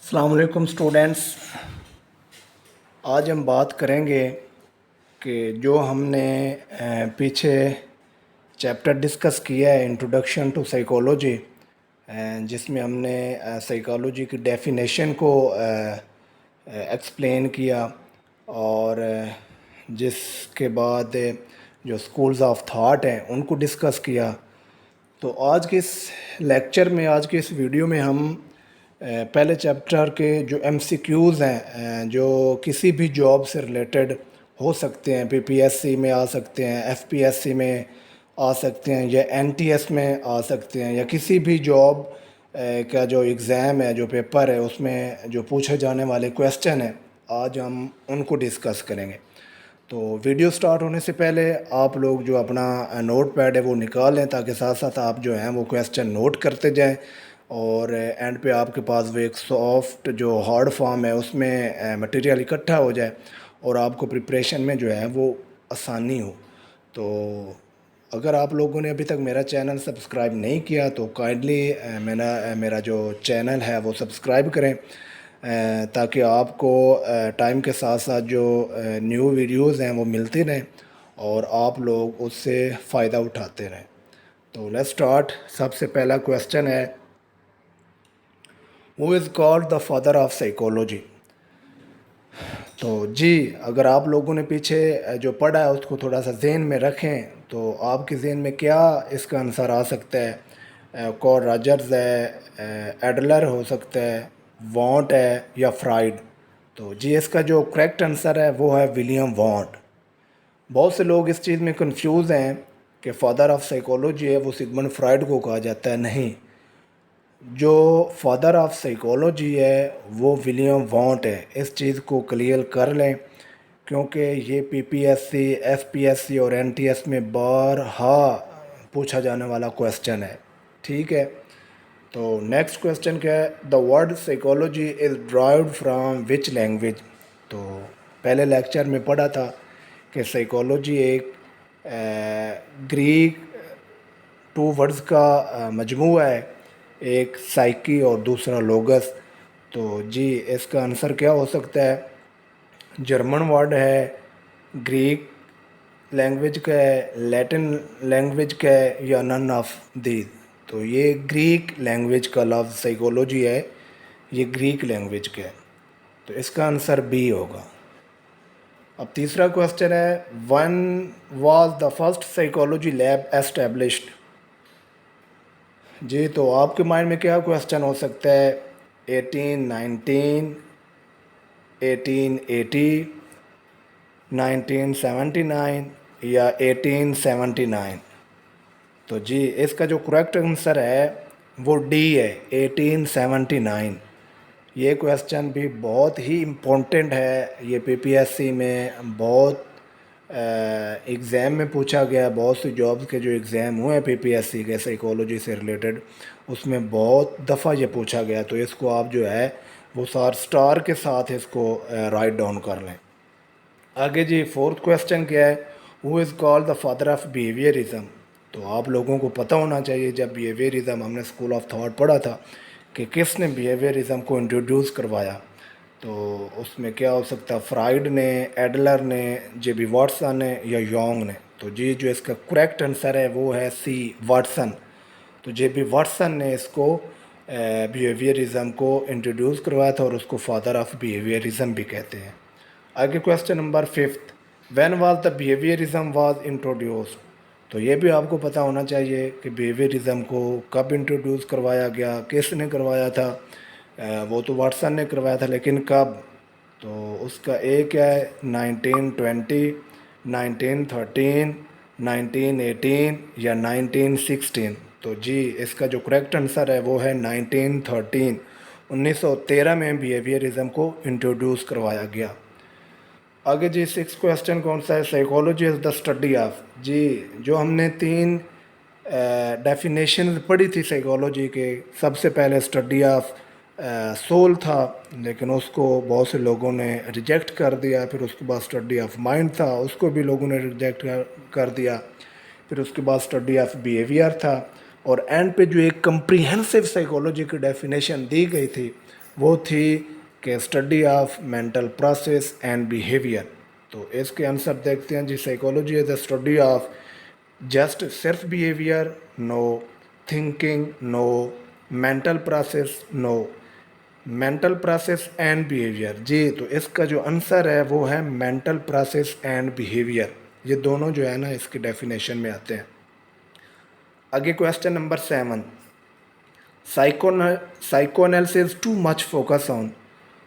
السلام علیکم اسٹوڈینٹس، آج ہم بات کریں گے کہ جو ہم نے پیچھے چیپٹر ڈسکس کیا ہے انٹروڈکشن ٹو سائیکالوجی، جس میں ہم نے سائیکالوجی کی ڈیفینیشن کو ایکسپلین کیا اور جس کے بعد جو اسکولز آف تھاٹ ہیں ان کو ڈسکس کیا۔ تو آج کے اس لیکچر میں، آج کے اس ویڈیو میں ہم پہلے چیپٹر کے جو ایم سی کیوز ہیں جو کسی بھی جاب سے ریلیٹڈ ہو سکتے ہیں، پی پی ایس سی میں آ سکتے ہیں، ایف پی ایس سی میں آ سکتے ہیں، یا این ٹی ایس میں آ سکتے ہیں، یا کسی بھی جاب کا جو ایگزام ہے، جو پیپر ہے، اس میں جو پوچھے جانے والے کویسچن ہیں، آج ہم ان کو ڈسکس کریں گے۔ تو ویڈیو سٹارٹ ہونے سے پہلے آپ لوگ جو اپنا نوٹ پیڈ ہے وہ نکال لیں، تاکہ ساتھ ساتھ آپ جو ہیں وہ کویسچن نوٹ کرتے جائیں، اور اینڈ پہ آپ کے پاس وہ ایک سافٹ جو ہارڈ فارم ہے اس میں مٹیریل اکٹھا ہو جائے اور آپ کو پریپریشن میں جو ہے وہ آسانی ہو۔ تو اگر آپ لوگوں نے ابھی تک میرا چینل سبسکرائب نہیں کیا تو کائنڈلی میرا جو چینل ہے وہ سبسکرائب کریں، تاکہ آپ کو ٹائم کے ساتھ ساتھ جو نیو ویڈیوز ہیں وہ ملتی رہیں اور آپ لوگ اس سے فائدہ اٹھاتے رہیں۔ تو لیٹس اسٹارٹ۔ سب سے پہلا کویسچن ہے، who is called the father of psychology? تو جی، اگر آپ لوگوں نے پیچھے جو پڑھا ہے اس کو تھوڑا سا ذہن میں رکھیں تو آپ کے ذہن میں کیا اس کا آنسر آ سکتا ہے؟ کارل راجرز ہے، ایڈلر ہو سکتا ہے، وانٹ ہے، یا فرائڈ؟ تو جی، اس کا جو کریکٹ آنسر ہے وہ ہے ولیم وانٹ۔ بہت سے لوگ اس چیز میں کنفیوز ہیں کہ فادر آف سائیکالوجی ہے وہ سگمنڈ فرائڈ کو کہا جاتا ہے۔ نہیں، جو فادر آف سائیکالوجی ہے وہ ولیم وانٹ ہے۔ اس چیز کو کلیئر کر لیں، کیونکہ یہ P P S C, F P S C اور این ٹی ایس میں بارہا پوچھا جانے والا کویسچن ہے۔ ٹھیک ہے، تو نیکسٹ کویسچن کیا ہے؟ The word psychology is derived from which language? تو پہلے لیکچر میں پڑھا تھا کہ سائیکالوجی ایک گریک ٹو ورڈز کا مجموعہ ہے، ایک سائیکی اور دوسرا لوگس۔ تو جی، اس کا آنسر کیا ہو سکتا ہے؟ جرمن ورڈ ہے، گریک لینگویج کا ہے، لیٹن لینگویج کا ہے، یا نن آف دیز؟ تو یہ گریک لینگویج کا لفظ سائیکالوجی ہے، یہ گریک لینگویج کا ہے، تو اس کا آنسر بی ہوگا۔ اب تیسرا کویسچن ہے، when was the first psychology lab established? جی، تو آپ کے مائنڈ میں کیا کویسچن ہو سکتا ہے؟ 1819، 1880، 1979، یا 1879؟ تو جی، اس کا جو کریکٹ آنسر ہے وہ ڈی ہے، 1879۔ یہ کویسچن بھی بہت ہی امپورٹنٹ ہے، یہ پی پی ایس سی میں بہت ایگزام میں پوچھا گیا، بہت سی جابس کے جو ایگزام ہوئے ہیں پی پی ایس سی کے سائیکالوجی سے ریلیٹڈ، اس میں بہت دفعہ یہ پوچھا گیا، تو اس کو آپ جو ہے وہ اسٹار کے ساتھ اس کو رائٹ ڈاؤن کر لیں۔ آگے جی، فورتھ کویسچن کیا ہے؟ Who is called the father of behaviourism? تو آپ لوگوں کو پتہ ہونا چاہیے، جب بیہیویئرزم ہم نے اسکول آف تھاٹ پڑھا تھا کہ کس نے بیہیویئرزم کو انٹروڈیوس کروایا، تو اس میں کیا ہو سکتا ہے؟ فرائڈ نے، ایڈلر نے، جے بی واٹسن نے، یا یونگ نے؟ تو جی، جو اس کا کریکٹ آنسر ہے وہ ہے سی، واٹسن۔ تو جے بی واٹسن نے اس کو بیہیویئرزم کو انٹروڈیوس کروایا تھا، اور اس کو فادر آف بیہیویئرزم بھی کہتے ہیں۔ آگے question number 5، when was the behaviourism was introduced? تو یہ بھی آپ کو پتہ ہونا چاہیے کہ بیہیویئرزم کو کب انٹروڈیوس کروایا گیا، کس نے کروایا تھا؟ وہ تو واٹسن نے کروایا تھا، لیکن کب؟ تو اس کا ایک ہے 1920، 1913، 1918، یا 1916؟ تو جی، اس کا جو کریکٹ آنسر ہے وہ ہے 1913۔ 1913 میں بیہیویئرزم کو انٹروڈیوس کروایا گیا۔ آگے جی، 6 کویسچن کون سا ہے؟ Psychology is the study of? جی، جو ہم نے 3 ڈیفینیشنز پڑھی تھی سائیکالوجی کے، سب سے پہلے اسٹڈی آف سول تھا، لیکن اس کو بہت سے لوگوں نے ریجیکٹ کر دیا۔ پھر اس کے بعد اسٹڈی آف مائنڈ تھا، اس کو بھی لوگوں نے ریجیکٹ کر دیا۔ پھر اس کے بعد اسٹڈی آف بیہیویئر تھا، اور اینڈ پہ جو ایک کمپریہنسو سائیکالوجی کی ڈیفینیشن دی گئی تھی وہ تھی کہ study of mental process and behaviour. تو اس کے آنسر دیکھتے ہیں جی. Psychology is a study of just صرف behaviour, no thinking, no mental process, no mental process and behaviour. جی تو اس کا جو آنسر ہے وہ ہے مینٹل پروسیس اینڈ بیہیویئر. یہ دونوں جو ہے نا اس کی ڈیفینیشن میں آتے ہیں. آگے question number 7. Psycho analysis too much focus on.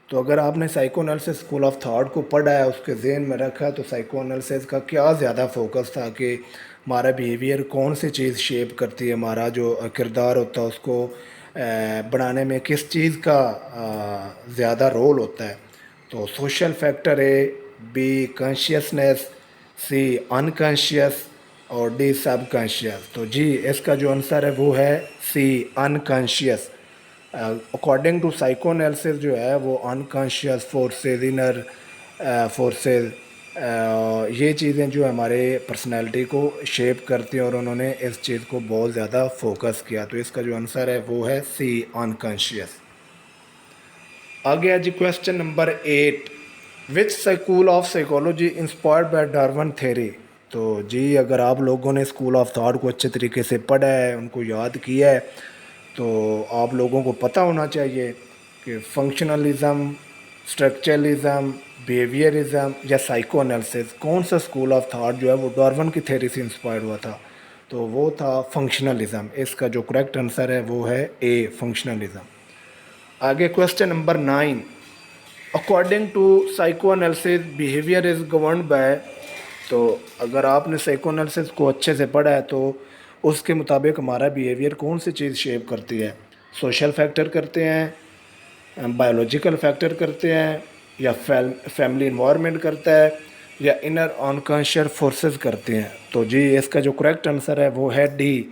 تو اگر آپ نے psycho analysis school of thought کو پڑھا ہے, اس کے ذہن میں رکھا ہے, تو سائیکو انالیسس کا کیا زیادہ فوکس تھا کہ ہمارا بیہیویئر کون سی چیز شیپ کرتی ہے, ہمارا جو کردار ہوتا ہے اس کو بنانے میں کس چیز کا زیادہ رول ہوتا ہے. تو سوشل فیکٹر ہے, بی کانشیسنیس, سی انکانشیس, اور ڈی سب کانشیس. تو جی اس کا جو آنسر ہے وہ ہے C unconscious. According to psychoanalysis جو ہے وہ انکانشیس فورسز, انر فورسز, یہ چیزیں جو ہمارے پرسنالٹی کو شیپ کرتی ہیں, اور انہوں نے اس چیز کو بہت زیادہ فوکس کیا. تو اس کا جو آنسر ہے وہ ہے سی انکانشیس. آگے ہے جی question number 8. Which school of psychology inspired by Darwin theory. تو جی اگر آپ لوگوں نے اسکول آف تھاٹ کو اچھے طریقے سے پڑھا ہے, ان کو یاد کیا ہے, تو آپ لوگوں کو پتہ ہونا چاہیے کہ فنکشنلزم, اسٹرکچرلزم, بیہیویئرزم یا سائیکو انالیسس کون سا اسکول آف تھاٹ جو ہے وہ ڈارون کی تھیوری سے انسپائرڈ ہوا تھا. تو وہ تھا فنکشنلزم. اس کا جو کریکٹ آنسر ہے وہ ہے اے فنکشنلزم. آگے question number 9. According to psychoanalysis behaviour is governed by. تو اگر آپ نے سائیکو انالیسس کو اچھے سے پڑھا ہے تو اس کے مطابق ہمارا بیہیویئر کون سی چیز شیپ کرتی ہے. سوشل فیکٹر کرتے ہیں, بایولوجیکل فیکٹر کرتے ہیں, یا فیملی انوائرمنٹ کرتا ہے, یا انر انکانشیس فورسز کرتے ہیں. تو جی اس کا جو کریکٹ آنسر ہے وہ ہے ڈی.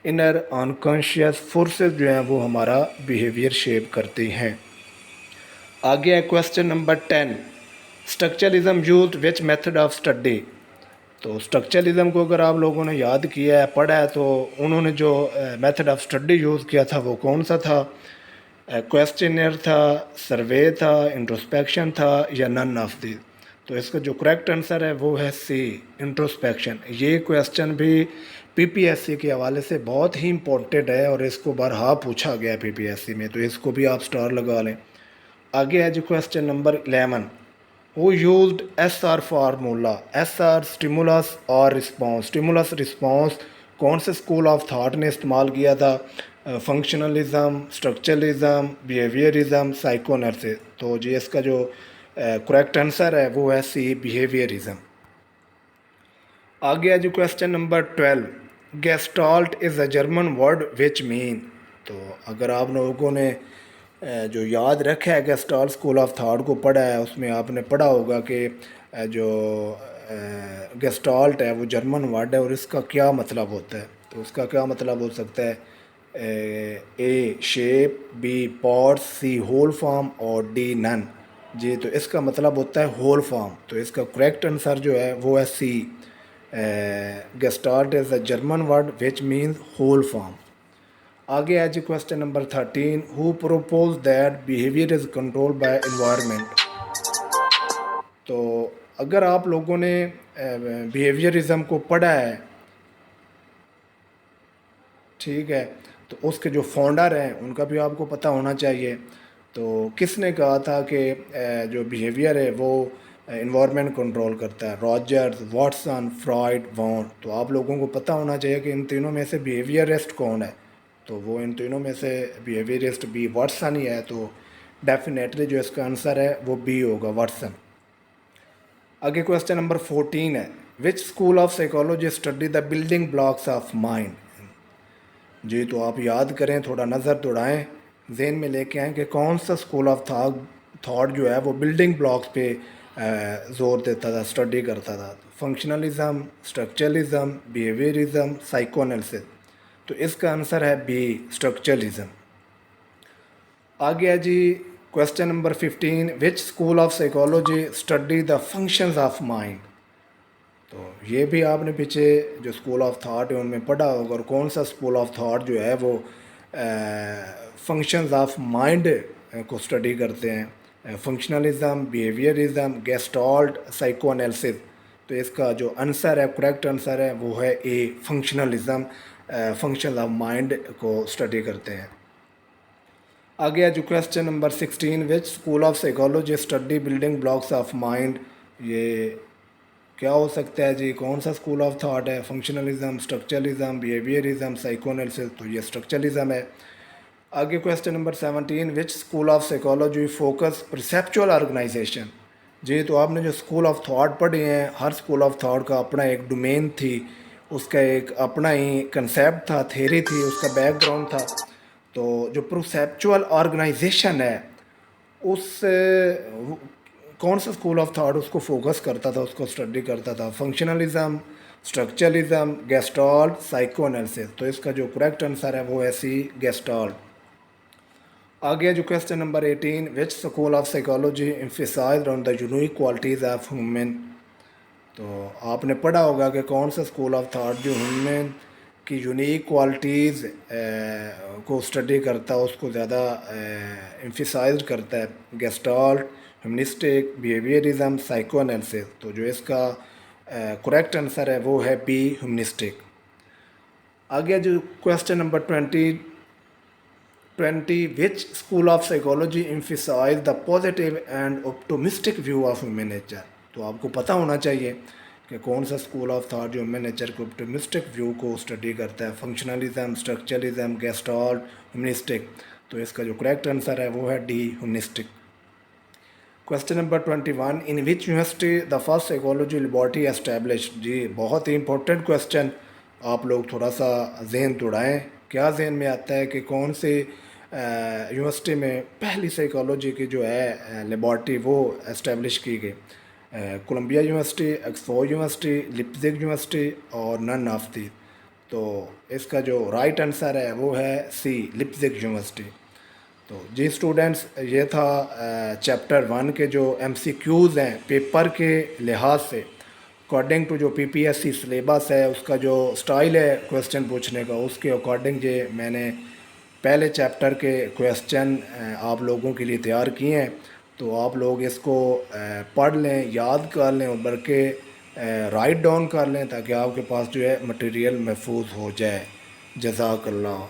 انر انکانشیس فورسز جو ہیں وہ ہمارا بیہیویئر شیپ کرتی ہیں. آگے ہے question number 10. Structuralism used which method of study. تو اسٹرکچرلزم کو اگر آپ لوگوں نے یاد کیا ہے, پڑھا ہے, تو انہوں نے جو میتھڈ آف اسٹڈی یوز کیا تھا وہ کون سا تھا؟ کویسچنر تھا, سروے تھا, انٹروسپیکشن تھا, یا نن آف دی. تو اس کا جو کریکٹ آنسر ہے وہ ہے سی انٹروسپیکشن. یہ کویسچن بھی پی پی ایس سی کے حوالے سے بہت ہی امپورٹنٹ ہے, اور اس کو بارہا پوچھا گیا ہے پی پی ایس سی میں, تو اس کو بھی آپ سٹار لگا لیں. آگے ہے جی question number 11. Who used S R formula. S R stimulus اور رسپانس. اسٹیمولس رسپانس کون سے اسکول آف تھاٹ نے استعمال کیا تھا؟ Functionalism, structuralism, behaviourism, psychoanalysis. تو جی اس کا جو کریکٹ آنسر ہے وہ ہے سی بیہیویئرزم. آگے ہے جی question number 12. Gestalt is a German word which mean. تو اگر آپ لوگوں نے جو یاد رکھا ہے گیسٹالٹ اسکول آف تھاٹ کو پڑھا ہے, اس میں آپ نے پڑھا ہوگا کہ جو گیسٹالٹ ہے وہ جرمن ورڈ ہے, اور اس کا کیا مطلب ہوتا ہے. تو اس کا کیا مطلب ہو سکتا ہے؟ A shape, B parts, C whole form, اور ڈی نن. جی تو اس کا مطلب ہوتا ہے ہول فارم. تو اس کا کریکٹ آنسر جو ہے وہ ہے C. Gestalt is a German word which means whole form. آگے ہے جی question number 13. Who propose that behaviour is control by environment. تو اگر آپ لوگوں نے بیہیویئرزم کو پڑھا ہے, ٹھیک ہے, تو اس کے جو فاؤنڈر ہیں ان کا بھی آپ کو پتہ ہونا چاہیے. تو کس نے کہا تھا کہ جو بیہیویئر ہے وہ انوائرمنٹ کنٹرول کرتا ہے؟ راجرز, واٹسن, فرائڈ, وان. تو آپ لوگوں کو پتہ ہونا چاہیے کہ ان تینوں میں سے بیہیویئرسٹ کون ہے. تو وہ ان تینوں میں سے بیہیویئرسٹ بی واٹسن ہی ہے. تو ڈیفینیٹلی جو اس کا آنسر ہے وہ بی ہوگا, واٹسن. آگے کویسچن نمبر 14 ہے. Which school of psychology study the building blocks of mind. جی تو آپ یاد کریں, تھوڑا نظر دوڑائیں, ذہن میں لے کے آئیں کہ کون سا اسکول آف تھاٹ جو ہے وہ بلڈنگ بلاکس پہ زور دیتا تھا, اسٹڈی کرتا تھا. Functionalism, structuralism, behaviourism, psychoanalysis. تو اس کا آنسر ہے بی اسٹرکچرلزم. آگے ہے جی question number 15. Which school of psychology study the functions of mind. تو یہ بھی آپ نے پیچھے جو اسکول آف تھاٹ ہے ان میں پڑھا ہوگا, اور کون سا اسکول آف تھاٹ جو ہے وہ فنکشنز آف مائنڈ کو اسٹڈی کرتے ہیں، فنکشنلزم، بیہیویئرزم، گیسٹالٹ، سائیکو انیلسس. تو اس کا جو آنسر ہے، کریکٹ آنسر ہے، وہ ہے A, functionalism. Function of mind کو اسٹڈی کرتے ہیں. آگے جو question number 16، which school of psychology study building blocks of mind. یہ کیا ہو سکتا ہے جی؟ کون سا اسکول آف تھاٹ ہے؟ Functionalism, structuralism, behaviourism, psychoanalysis. تو یہ اسٹرکچرلزم ہے. آگے question number 17، which school of psychology focus perceptual organisation. جی تو آپ نے جو اسکول آف تھاٹ پڑھے ہیں، ہر اسکول آف تھاٹ کا اپنا ایک ڈومین تھی، اس کا ایک اپنا ہی کنسیپٹ تھا، تھیری تھی، اس کا بیک گراؤنڈ تھا. تو جو پرسیپچول آرگنائزیشن ہے، اس کون سا اسکول آف تھاٹ اس کو فوکس کرتا تھا، اس کو اسٹڈی کرتا تھا؟ Functionalism, structuralism, gestalt, psychoanalysis. تو اس کا جو کریکٹ آنسر ہے وہ ہے سی، گیسٹالٹ. آگے جو question number 18، which school of psychology emphasized on the unique qualities of human. تو آپ نے پڑھا ہوگا کہ کون سا اسکول آف تھاٹ جو ہیومن کی یونیک کوالٹیز کو اسٹڈی کرتا ہے، اس کو زیادہ ایمفیسائزڈ کرتا ہے؟ Gestalt, humanistic, behaviourism, psychoanalysis. تو جو اس کا کریکٹ آنسر ہے وہ ہے بی، ہیومنسٹک. آگے جو question number 20، which school of psychology emphasize the positive and optimistic view of human nature. تو آپ کو پتہ ہونا چاہیے کہ کون سا اسکول آف تھاٹ جو ہیومن نیچر کو optimistic ویو کو اسٹڈی کرتا ہے؟ Functionalism, structuralism, gestalt, humanistic. تو اس کا جو کریکٹ آنسر ہے وہ ہے D, humanistic. Question number 21، in which university the first psychology laboratory established. جی بہت ہی امپورٹنٹ کویسچن. آپ لوگ تھوڑا سا ذہن دوڑائیں. کیا ذہن میں آتا ہے کہ کون سی یونیورسٹی میں پہلی سائیکالوجی کی جو ہے لیبارٹری وہ اسٹیبلش کی گئی؟ Columbia university, Oxford university, Leipzig university اور نن آف دی. تو اس کا جو رائٹ آنسر ہے وہ ہے سی، لیپزگ یونیورسٹی. تو جی اسٹوڈنٹس، یہ تھا چیپٹر 1 کے جو ایم سی کیوز ہیں پیپر کے لحاظ سے، اکارڈنگ ٹو جو پی پی ایس سی سلیبس ہے، اس کا جو سٹائل ہے کویسچن پوچھنے کا، اس کے اکارڈنگ یہ میں نے پہلے چیپٹر کے کویسچن آپ لوگوں کے لیے تیار کیے ہیں. تو آپ لوگ اس کو پڑھ لیں، یاد کر لیں، اور بلکہ رائٹ ڈاؤن کر لیں، تاکہ آپ کے پاس جو ہے مٹیریل محفوظ ہو جائے. جزاک اللہ.